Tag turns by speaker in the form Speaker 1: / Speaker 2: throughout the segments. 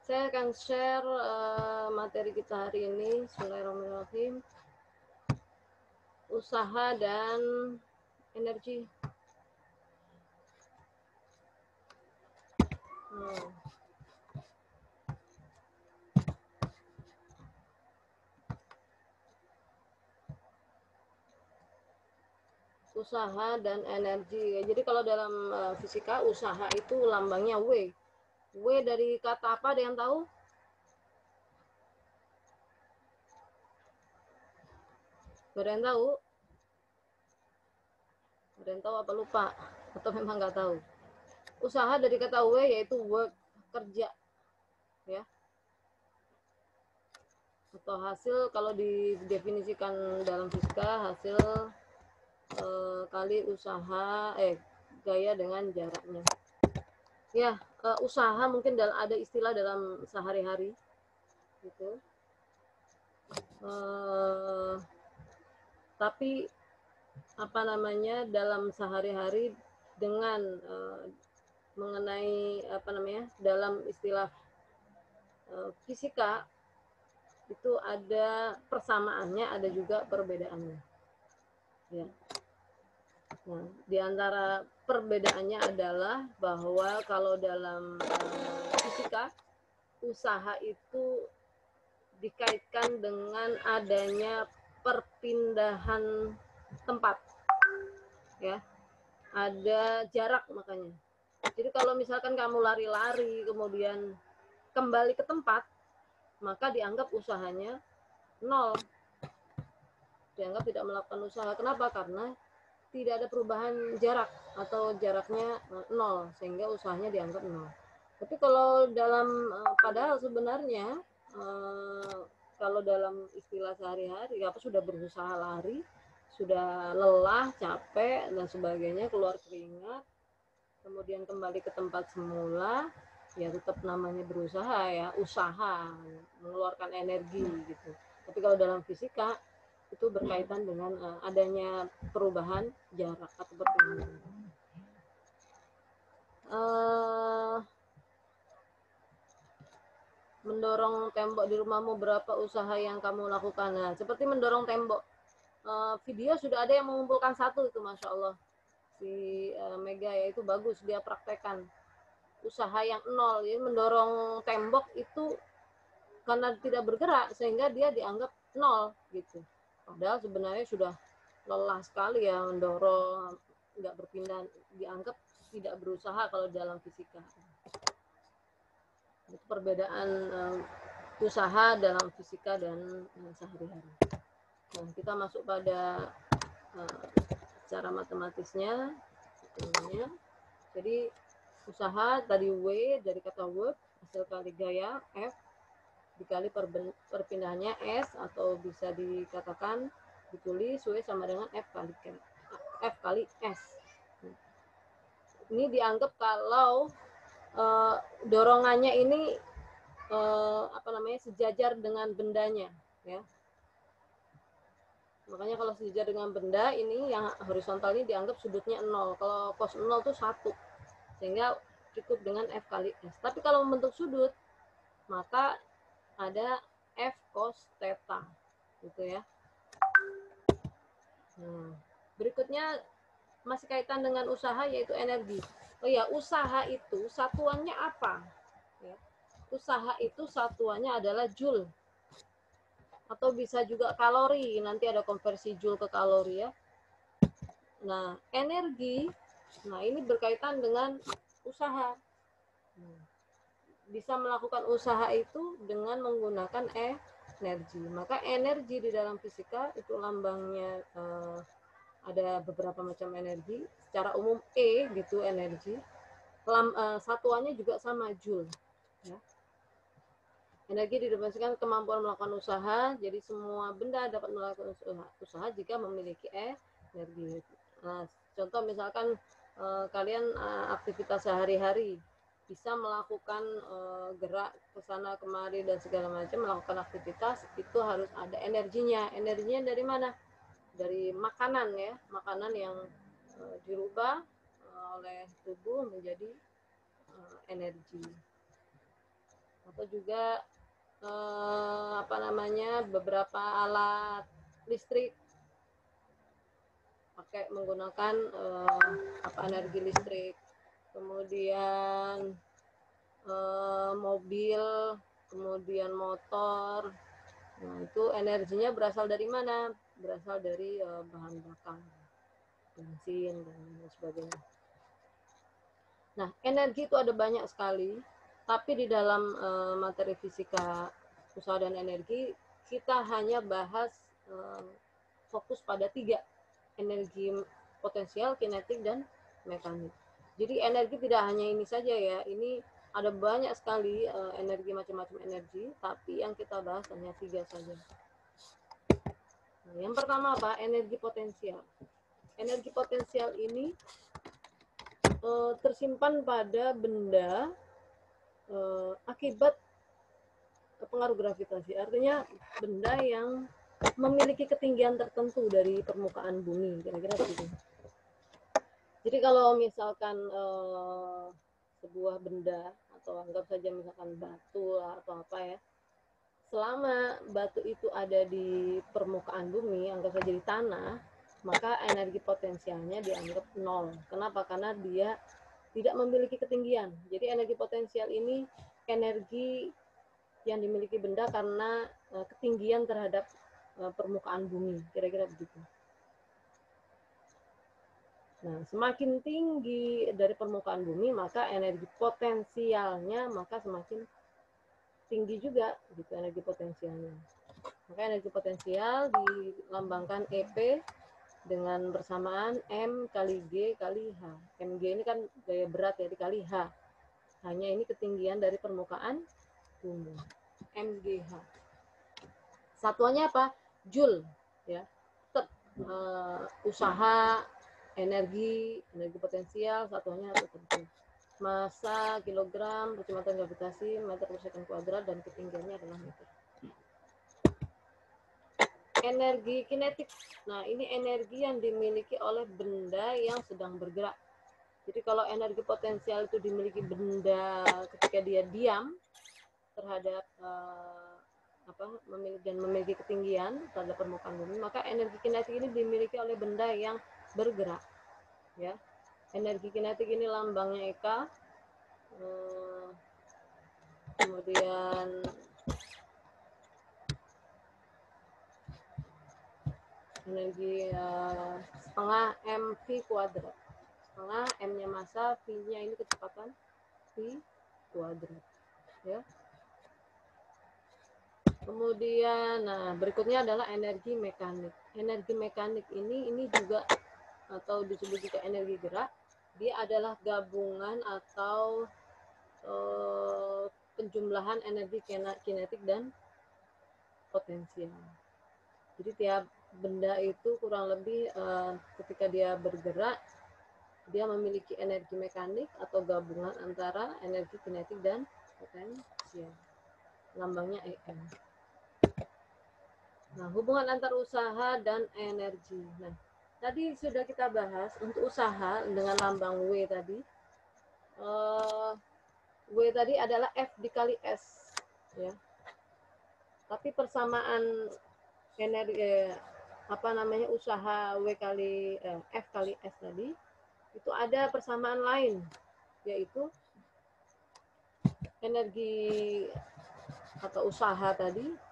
Speaker 1: Saya akan share materi kita hari ini. Bismillahirrahmanirrahim. Usaha dan energi. Usaha dan energi. Jadi kalau dalam fisika, usaha itu lambangnya W. W dari kata apa? Ada yang tahu? Ada yang tahu? Ada yang tahu apa lupa? Atau memang nggak tahu? Usaha dari kata W yaitu work, kerja. Ya. Atau hasil kalau didefinisikan dalam fisika, hasil kali usaha gaya dengan jaraknya. Ya, usaha mungkin ada istilah dalam sehari-hari gitu. Tapi apa namanya dalam sehari-hari dengan mengenai apa namanya dalam istilah fisika itu ada persamaannya, ada juga perbedaannya. Ya. Nah, di antara perbedaannya adalah bahwa kalau dalam fisika, usaha itu dikaitkan dengan adanya perpindahan tempat. Ya. Ada jarak makanya. Jadi kalau misalkan kamu lari-lari kemudian kembali ke tempat, maka dianggap usahanya nol. Dianggap tidak melakukan usaha. Kenapa? Karena tidak ada perubahan jarak atau jaraknya nol, sehingga usahanya dianggap nol. Tapi kalau dalam padahal sebenarnya kalau dalam istilah sehari-hari, apa sudah berusaha lari, sudah lelah, capek dan sebagainya, keluar keringat, kemudian kembali ke tempat semula, ya tetap namanya berusaha ya, usaha, mengeluarkan energi gitu. Tapi kalau dalam fisika itu berkaitan dengan adanya perubahan jarak atau perpindahan. Mendorong tembok di rumahmu, berapa usaha yang kamu lakukan? Nah, seperti mendorong tembok, video sudah ada yang mengumpulkan satu itu, masya Allah, si Mega ya, itu bagus, dia praktekkan usaha yang nol. Jadi mendorong tembok itu karena tidak bergerak sehingga dia dianggap nol gitu. Padahal sebenarnya sudah lelah sekali ya mendorong, nggak berpindah, dianggap tidak berusaha kalau dalam fisika. Itu perbedaan usaha dalam fisika dan sehari-hari. Nah, kita masuk pada cara matematisnya. Jadi usaha tadi W dari kata work, hasil kali gaya F dikali perpindahannya S, atau bisa dikatakan ditulis W sama dengan F kali S. Ini dianggap kalau dorongannya ini apa namanya sejajar dengan bendanya ya. Makanya kalau sejajar dengan benda ini yang horizontal ini dianggap sudutnya 0. Kalau cos 0 itu 1. Sehingga cukup dengan F kali S. Tapi kalau membentuk sudut maka ada F cos theta gitu ya. Nah, berikutnya masih kaitan dengan usaha yaitu energi. Oh ya, usaha itu satuannya apa? Ya. Usaha itu satuannya adalah joule. Atau bisa juga kalori, nanti ada konversi joule ke kalori ya. Nah, energi, nah ini berkaitan dengan usaha. Bisa melakukan usaha itu dengan menggunakan energi. Maka energi di dalam fisika itu lambangnya ada beberapa macam energi. Secara umum E gitu energi. Satuannya juga sama joule. Ya. Energi didefinisikan kemampuan melakukan usaha. Jadi semua benda dapat melakukan usaha jika memiliki energi. Nah, contoh misalkan kalian aktivitas sehari-hari bisa melakukan gerak ke sana kemari dan segala macam, melakukan aktivitas itu harus ada energinya. Energinya dari mana? Dari makanan ya, makanan yang dirubah oleh tubuh menjadi energi. atau juga beberapa alat listrik pakai menggunakan energi listrik, kemudian mobil, kemudian motor. Nah, itu energinya berasal dari mana? Berasal dari bahan bakar, bensin dan lain sebagainya. Nah, energi itu ada banyak sekali, tapi di dalam materi fisika usaha dan energi kita hanya bahas fokus pada 3, energi potensial, kinetik, dan mekanik. Jadi energi tidak hanya ini saja ya, ini ada banyak sekali energi, macam-macam energi, tapi yang kita bahas hanya 3 saja. Nah, yang pertama apa? Energi potensial. Energi potensial ini tersimpan pada benda akibat pengaruh gravitasi. Artinya benda yang memiliki ketinggian tertentu dari permukaan bumi, kira-kira begitu. Jadi kalau misalkan sebuah benda, atau anggap saja misalkan batu atau apa ya, selama batu itu ada di permukaan bumi, anggap saja di tanah, maka energi potensialnya dianggap 0. Kenapa? Karena dia tidak memiliki ketinggian. Jadi energi potensial ini energi yang dimiliki benda karena ketinggian terhadap permukaan bumi, kira-kira begitu. Nah, semakin tinggi dari permukaan bumi, maka energi potensialnya maka semakin tinggi juga, gitu, energi potensialnya. Maka energi potensial dilambangkan EP dengan bersamaan M kali G kali H. Mg ini kan gaya berat ya, dikali H. Hanya ini ketinggian dari permukaan bumi. MGH. Satuannya apa? Joule, ya. Usaha, energi potensial, satuannya tertentu. Massa, kilogram, kecepatan gravitasi, meter per second kuadrat, dan ketinggiannya adalah meter. Energi kinetik. Nah, ini energi yang dimiliki oleh benda yang sedang bergerak. Jadi kalau energi potensial itu dimiliki benda ketika dia diam terhadap memiliki ketinggian terhadap permukaan bumi, maka energi kinetik ini dimiliki oleh benda yang bergerak. Ya, energi kinetik ini lambangnya EK. Kemudian energi setengah mv kuadrat. Setengah m-nya massa, v-nya ini kecepatan v kuadrat. Ya. Kemudian, nah berikutnya adalah energi mekanik. Energi mekanik ini juga atau disebut juga energi gerak. Dia adalah gabungan atau penjumlahan energi kinetik dan potensial. Jadi tiap benda itu kurang lebih ketika dia bergerak, dia memiliki energi mekanik atau gabungan antara energi kinetik dan potensial. Lambangnya EM. Nah, hubungan antar usaha dan energi. Nah, tadi sudah kita bahas untuk usaha dengan lambang W tadi. W tadi adalah F dikali S, ya. Tapi persamaan energi usaha W kali F kali S tadi itu ada persamaan lain, yaitu energi atau usaha tadi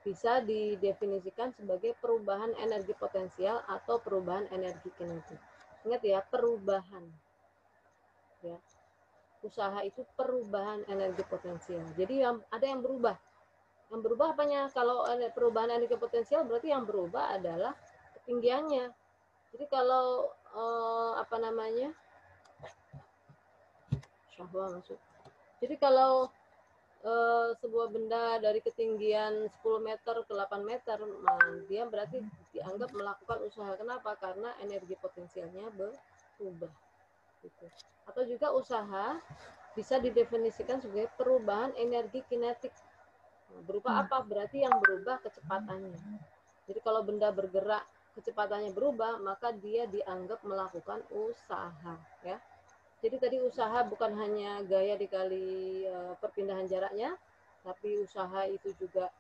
Speaker 1: bisa didefinisikan sebagai perubahan energi potensial atau perubahan energi kinetik. Ingat ya, perubahan. Ya. Usaha itu perubahan energi potensial. Jadi ada yang berubah. Yang berubah apanya? Kalau perubahan energi potensial berarti yang berubah adalah ketinggiannya. Jadi kalau Jadi kalau sebuah benda dari ketinggian 10 meter ke 8 meter, dia berarti dianggap melakukan usaha. Kenapa? Karena energi potensialnya berubah. Gitu. Atau juga usaha bisa didefinisikan sebagai perubahan energi kinetik. Berupa apa? Berarti yang berubah kecepatannya. Jadi kalau benda bergerak, kecepatannya berubah, maka dia dianggap melakukan usaha. Ya. Jadi tadi usaha bukan hanya gaya dikali perpindahan jaraknya, tapi usaha itu juga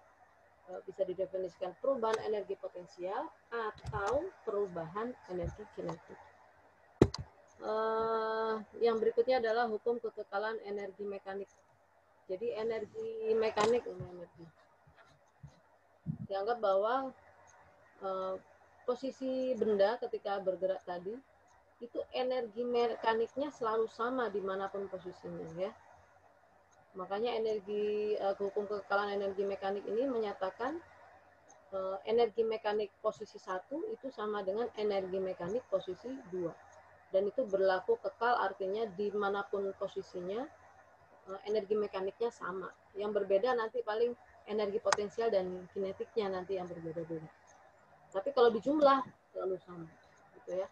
Speaker 1: bisa didefinisikan perubahan energi potensial atau perubahan energi kinetik. Yang berikutnya adalah hukum kekekalan energi mekanik. Jadi energi mekanik dianggap bahwa posisi benda ketika bergerak tadi itu energi mekaniknya selalu sama dimanapun posisinya ya. Makanya hukum kekekalan energi mekanik ini menyatakan energi mekanik posisi 1 itu sama dengan energi mekanik posisi 2. Dan itu berlaku kekal, artinya dimanapun posisinya energi mekaniknya sama. Yang berbeda nanti paling energi potensial dan kinetiknya nanti yang berbeda-beda. Tapi kalau dijumlah selalu sama, gitu ya.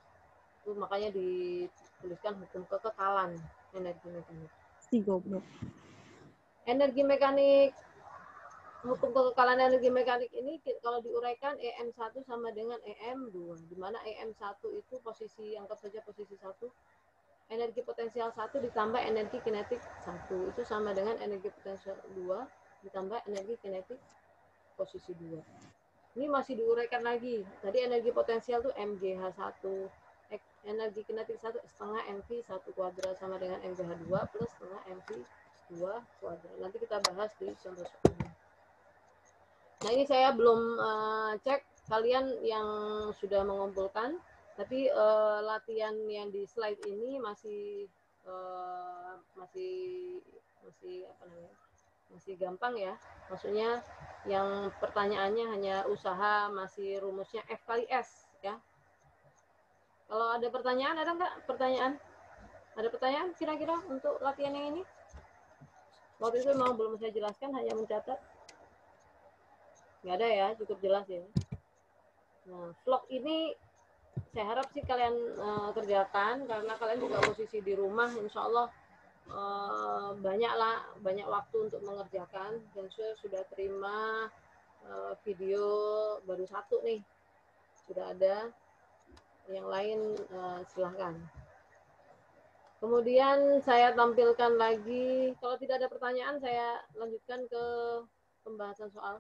Speaker 1: Itu makanya dituliskan hukum kekekalan energi mekanik. Energi mekanik, hukum kekekalan energi mekanik ini kalau diuraikan EM1 sama dengan EM2, di mana EM1 itu posisi, anggap saja posisi 1, energi potensial 1 ditambah energi kinetik 1, itu sama dengan energi potensial 2 ditambah energi kinetik posisi 2. Ini masih diuraikan lagi. Tadi energi potensial itu MGH1, energi kinetik 1 setengah MV1 kuadrat sama dengan MGH2 plus setengah MV2 kuadrat. Nanti kita bahas di contoh soalnya. Nah ini saya belum cek kalian yang sudah mengumpulkan, tapi latihan yang di slide ini masih apa namanya, masih gampang ya. Maksudnya yang pertanyaannya hanya usaha, masih rumusnya F kali S ya. Kalau ada pertanyaan, ada nggak pertanyaan? Ada pertanyaan kira-kira untuk latihan yang ini? Waktu itu memang belum saya jelaskan, hanya mencatat. Nggak ada ya, cukup jelas ya. Nah, vlog ini saya harap sih kalian kerjakan, karena kalian juga posisi di rumah, insya Allah banyak waktu untuk mengerjakan. Dan saya sudah terima video baru 1 nih, sudah ada. Yang lain silahkan. Kemudian saya tampilkan lagi, kalau tidak ada pertanyaan saya lanjutkan ke pembahasan soal.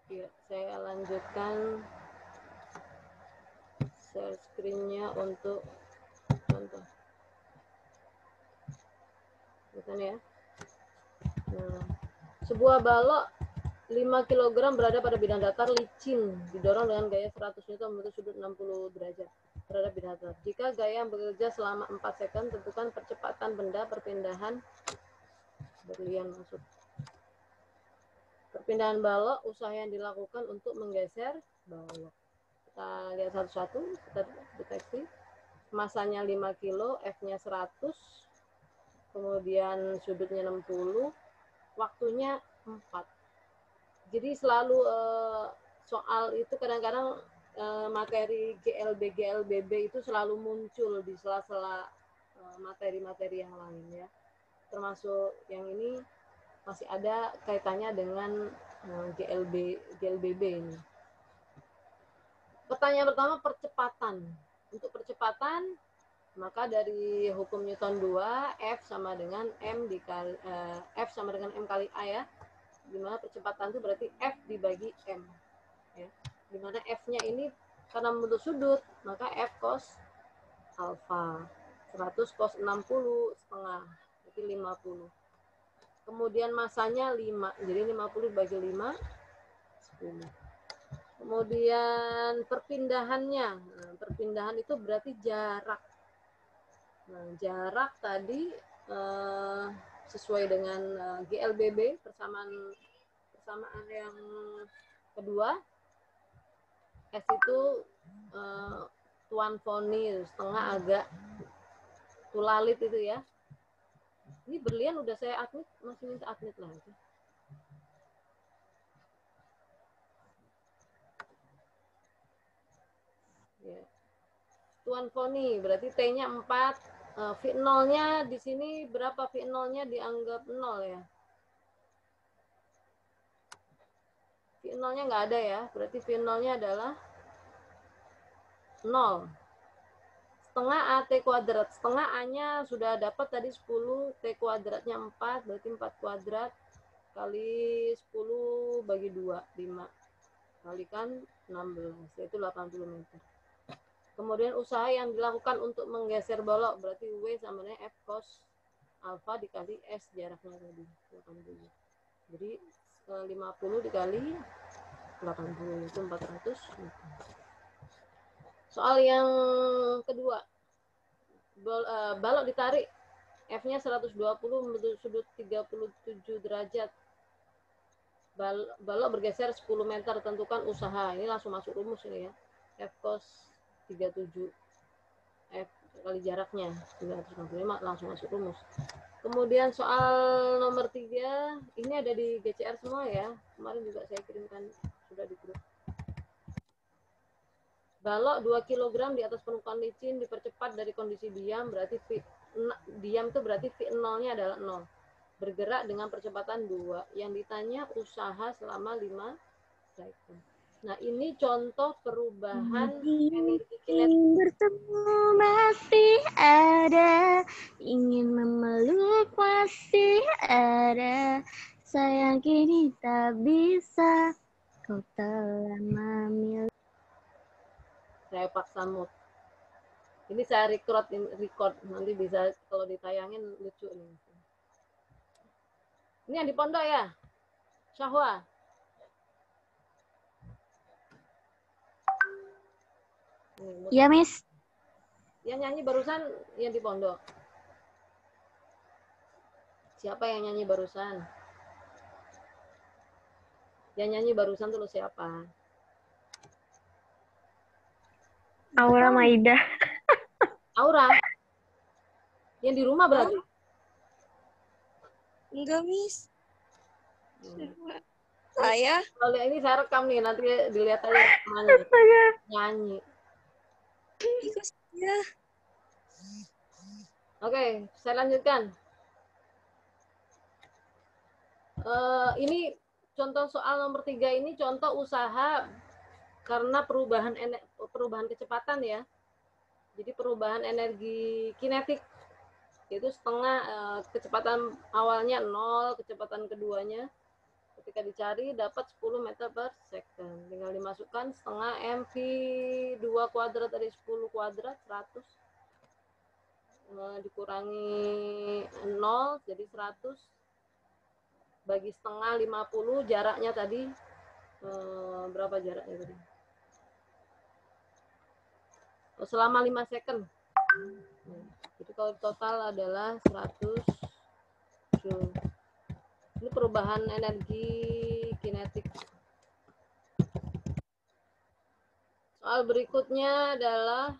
Speaker 1: Ya, saya lanjutkan share screen-nya untuk contoh. Bukan ya. Nah, sebuah balok 5 kg berada pada bidang datar licin, didorong dengan gaya 100 Newton membentuk sudut 60 derajat terhadap bidang datar. Jika gaya yang bekerja selama 4 second, tentukan percepatan benda perpindahan berlian masuk. Perpindahan balok, usaha yang dilakukan untuk menggeser balok. Kita lihat satu-satu, kita deteksi. Masanya 5 kilo, F-nya 100, kemudian sudutnya 60, waktunya 4. Jadi selalu soal itu kadang-kadang materi GLB itu selalu muncul di sela-sela materi-materi yang lain ya. Termasuk yang ini masih ada kaitannya dengan GLBB ini. Pertanyaan pertama, percepatan. Untuk percepatan, maka dari hukum Newton 2, F sama dengan M kali A ya. Dimana percepatan itu berarti F dibagi M ya. Dimana F-nya ini karena membentuk sudut, maka F cos alfa 100 cos 60 setengah, berarti 50. Kemudian masanya 5, jadi 50 bagi 5 10. Kemudian perpindahannya, nah, perpindahan itu berarti jarak. Nah, jarak tadi sesuai dengan GLBB, persamaan yang kedua, S itu tuan foni, setengah agak tulalit itu ya. Ini berlian udah saya admit, masih minta admit lagi. Ya. Tuan foni, berarti T-nya 4. V0-nya di sini berapa? V0-nya dianggap 0 ya. V0-nya nggak ada ya, berarti V0-nya adalah 0. Setengah AT kuadrat. Setengah A-nya sudah dapat tadi 10, T kuadratnya 4, berarti 4 kuadrat kali 10 bagi 2, 5. Kalikan 16, yaitu 80 meter. Kemudian usaha yang dilakukan untuk menggeser balok, berarti W sama dengan F cos alfa dikali S jaraknya tadi, 80. Jadi 50 dikali 80 itu 400 meter. Soal yang kedua, balok ditarik, F-nya 120 membentuk sudut 37 derajat. Balok bergeser 10 meter, tentukan usaha. Ini langsung masuk rumus ini ya. F cos 37 F kali jaraknya 965 langsung masuk rumus. Kemudian soal nomor 3, ini ada di GCR semua ya. Kemarin juga saya kirimkan sudah di grup. Balok 2 kg di atas permukaan licin dipercepat dari kondisi diam, berarti diam itu berarti V0-nya adalah 0. Bergerak dengan percepatan 2. Yang ditanya usaha selama 5 second. Nah, ini contoh perubahan energi kinetik.
Speaker 2: Bertemu masih ada, ingin memeluk masih ada, sayang kini tak bisa, kau telah memilih.
Speaker 1: Saya paksa mute. Ini saya record nanti bisa kalau ditayangin lucu nih. Ini yang di pondok ya, Syahwa.
Speaker 2: Ya, Miss.
Speaker 1: Yang nyanyi barusan yang di pondok. Siapa yang nyanyi barusan? Yang nyanyi barusan tuh siapa?
Speaker 2: Aura Maida.
Speaker 1: Aura? Yang di rumah berarti?
Speaker 3: Enggak, Miss. Saya?
Speaker 1: Kalau ini saya rekam nih, nanti dilihat aja rekamannya. Nyanyi.
Speaker 3: Ikut saya.
Speaker 1: Oke, saya lanjutkan. Ini contoh soal nomor 3 ini contoh usaha karena perubahan kecepatan ya. Jadi perubahan energi kinetik yaitu setengah kecepatan awalnya 0, kecepatan keduanya ketika dicari dapat 10 meter per second. Tinggal dimasukkan setengah mv 2 kuadrat dari 10 kuadrat 100 dikurangi 0 jadi 100 bagi setengah 50, jaraknya tadi berapa jaraknya tadi? Selama 5 second. Jadi kalau total adalah 100 joule. Ini perubahan energi kinetik. Soal berikutnya adalah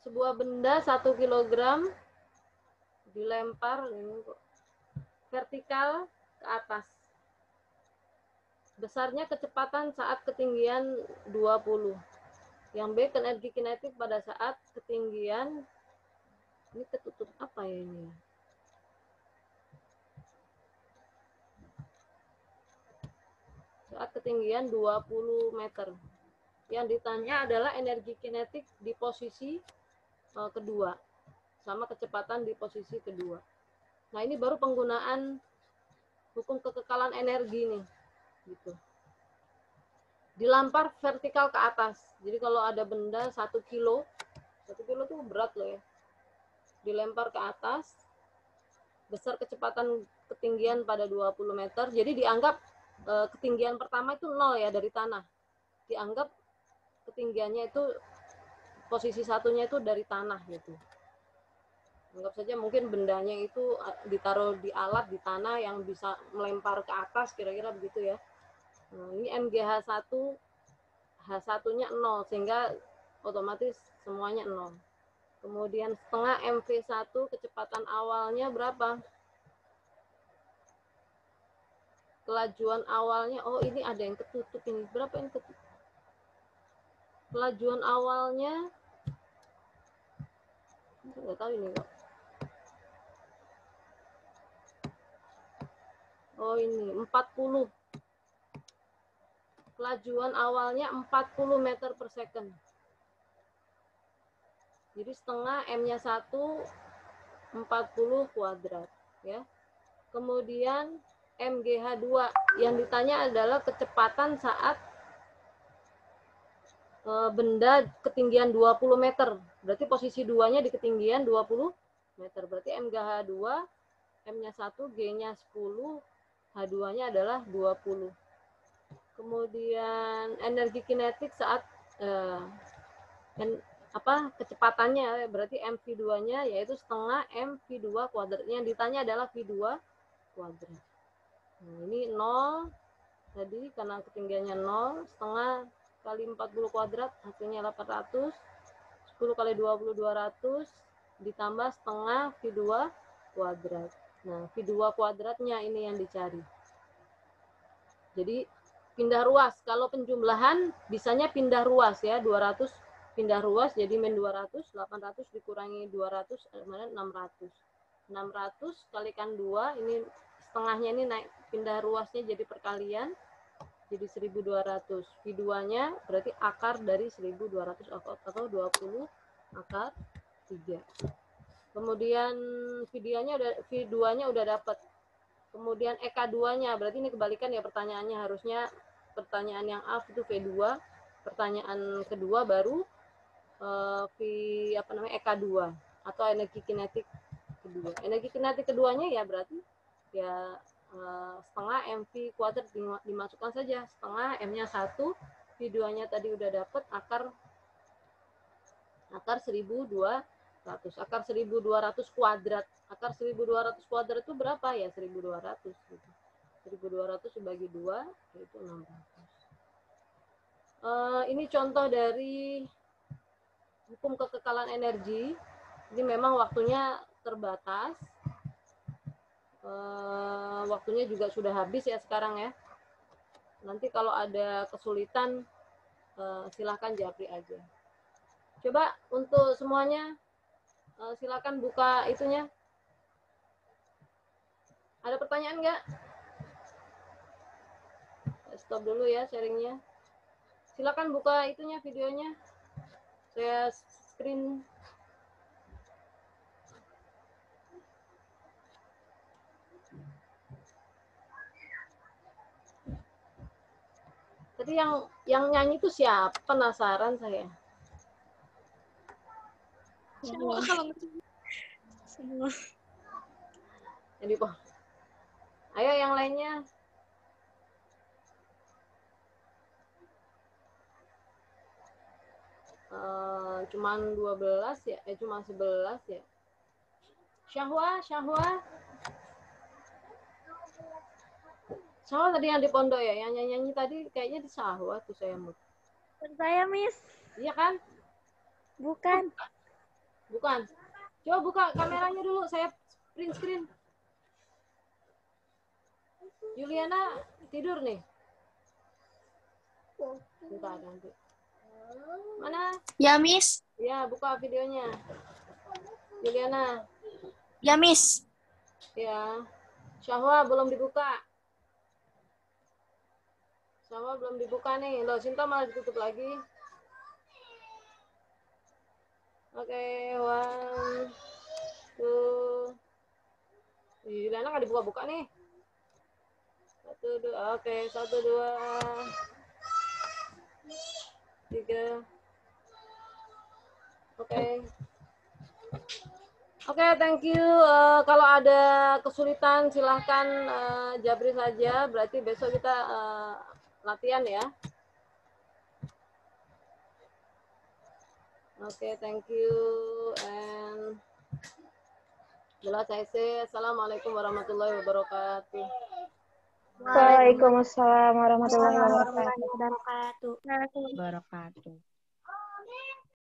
Speaker 1: sebuah benda 1 kg dilempar vertikal ke atas. Besarnya kecepatan saat ketinggian 20. Yang B, energi kinetik pada saat ketinggian, ini ketutup apa ya ini? Saat ketinggian 20 meter. Yang ditanya adalah energi kinetik di posisi kedua, sama kecepatan di posisi kedua. Nah, ini baru penggunaan hukum kekekalan energi nih. Gitu. Dilampar vertikal ke atas. Jadi kalau ada benda 1 kilo, 1 kilo itu berat loh ya. Dilempar ke atas, besar kecepatan ketinggian pada 20 meter. Jadi dianggap ketinggian pertama itu 0 ya dari tanah. Dianggap ketinggiannya itu posisi satunya itu dari tanah gitu. Anggap saja mungkin bendanya itu ditaruh di alat di tanah yang bisa melempar ke atas, kira-kira begitu ya. Nah, ini MGH1, H1-nya 0, sehingga otomatis semuanya 0. Kemudian setengah MV1, kecepatan awalnya berapa? Kelajuan awalnya, oh ini ada yang ketutup ini. Berapa yang ketutup? Kelajuan awalnya, nggak tahu ini kok. Oh ini 40. kelajuan awalnya 40 meter per second. Jadi setengah M-nya 1, 40 kuadrat. Ya. Kemudian MGH2 yang ditanya adalah kecepatan saat benda ketinggian 20 meter. Berarti posisi 2-nya di ketinggian 20 meter. Berarti MGH2, M-nya 1, G-nya 10, H2-nya adalah 20. Kemudian energi kinetik saat kecepatannya, berarti mv2-nya yaitu setengah mv2 kuadrat. Yang ditanya adalah v2 kuadrat. Nah, ini 0 tadi karena ketinggiannya 0, setengah kali 40 kuadrat hasilnya 800, 10 kali 20 200 ditambah setengah v2 kuadrat. Nah, v2 kuadratnya ini yang dicari. Jadi pindah ruas. Kalau penjumlahan bisanya pindah ruas ya, 200 pindah ruas jadi min 200, 800 dikurangi 200 kemudian 600. 600 kalikan 2, ini setengahnya ini naik pindah ruasnya jadi perkalian jadi 1200. V2-nya berarti akar dari 1200 atau 20 akar 3. Kemudian V2-nya udah dapat. Kemudian EK2-nya, berarti ini kebalikan ya pertanyaannya, harusnya pertanyaan yang A itu V2, pertanyaan kedua baru EK2 atau energi kinetik kedua. Energi kinetik keduanya ya berarti ya setengah MV kuadrat dimasukkan saja, setengah M-nya 1, V2-nya tadi udah dapat akar 1200, akar 1200 kuadrat. Akar 1200 kuadrat itu berapa ya? 1200 gitu. 1200 dibagi 2 yaitu 600. Ini contoh dari hukum kekekalan energi. Ini memang waktunya terbatas. Waktunya juga sudah habis ya sekarang ya. Nanti kalau ada kesulitan silahkan japri aja. Coba untuk semuanya silakan buka itunya. Ada pertanyaan nggak? Stop dulu ya sharingnya. Silakan buka itunya videonya. Saya screen. Tadi yang nyanyi itu siapa? Penasaran saya.
Speaker 3: Semua kalau semua.
Speaker 1: Jadi kok. Ayo yang lainnya. Cuman 12 ya? Cuma 11 ya? Syahwa. Syahwa tadi yang di pondok ya? Yang nyanyi tadi kayaknya di Syahwa tuh saya mood.
Speaker 2: Saya, Miss.
Speaker 1: Iya kan?
Speaker 2: Bukan.
Speaker 1: Bukan. Coba buka kameranya dulu, saya print screen. Juliana tidur nih. Bentar nanti. Mana?
Speaker 3: Ya, Miss.
Speaker 1: Ya, buka videonya. Juliana.
Speaker 3: Ya, Miss.
Speaker 1: Ya. Syahwa belum dibuka. Syahwa belum dibuka nih. Loh, Sinta malah ditutup lagi. Oke, 1, 2. Juliana nggak dibuka-buka nih. 1, 2. Oke, 1, 2. 3. Oke, thank you. Kalau ada kesulitan silahkan jabri saja. Berarti besok kita latihan ya. Oke, thank you. And jelas saya say assalamualaikum warahmatullahi wabarakatuh.
Speaker 2: Waalaikumsalam warahmatullahi
Speaker 3: Warahmatullahi
Speaker 2: wabarakatuh.
Speaker 3: wabarakatuh.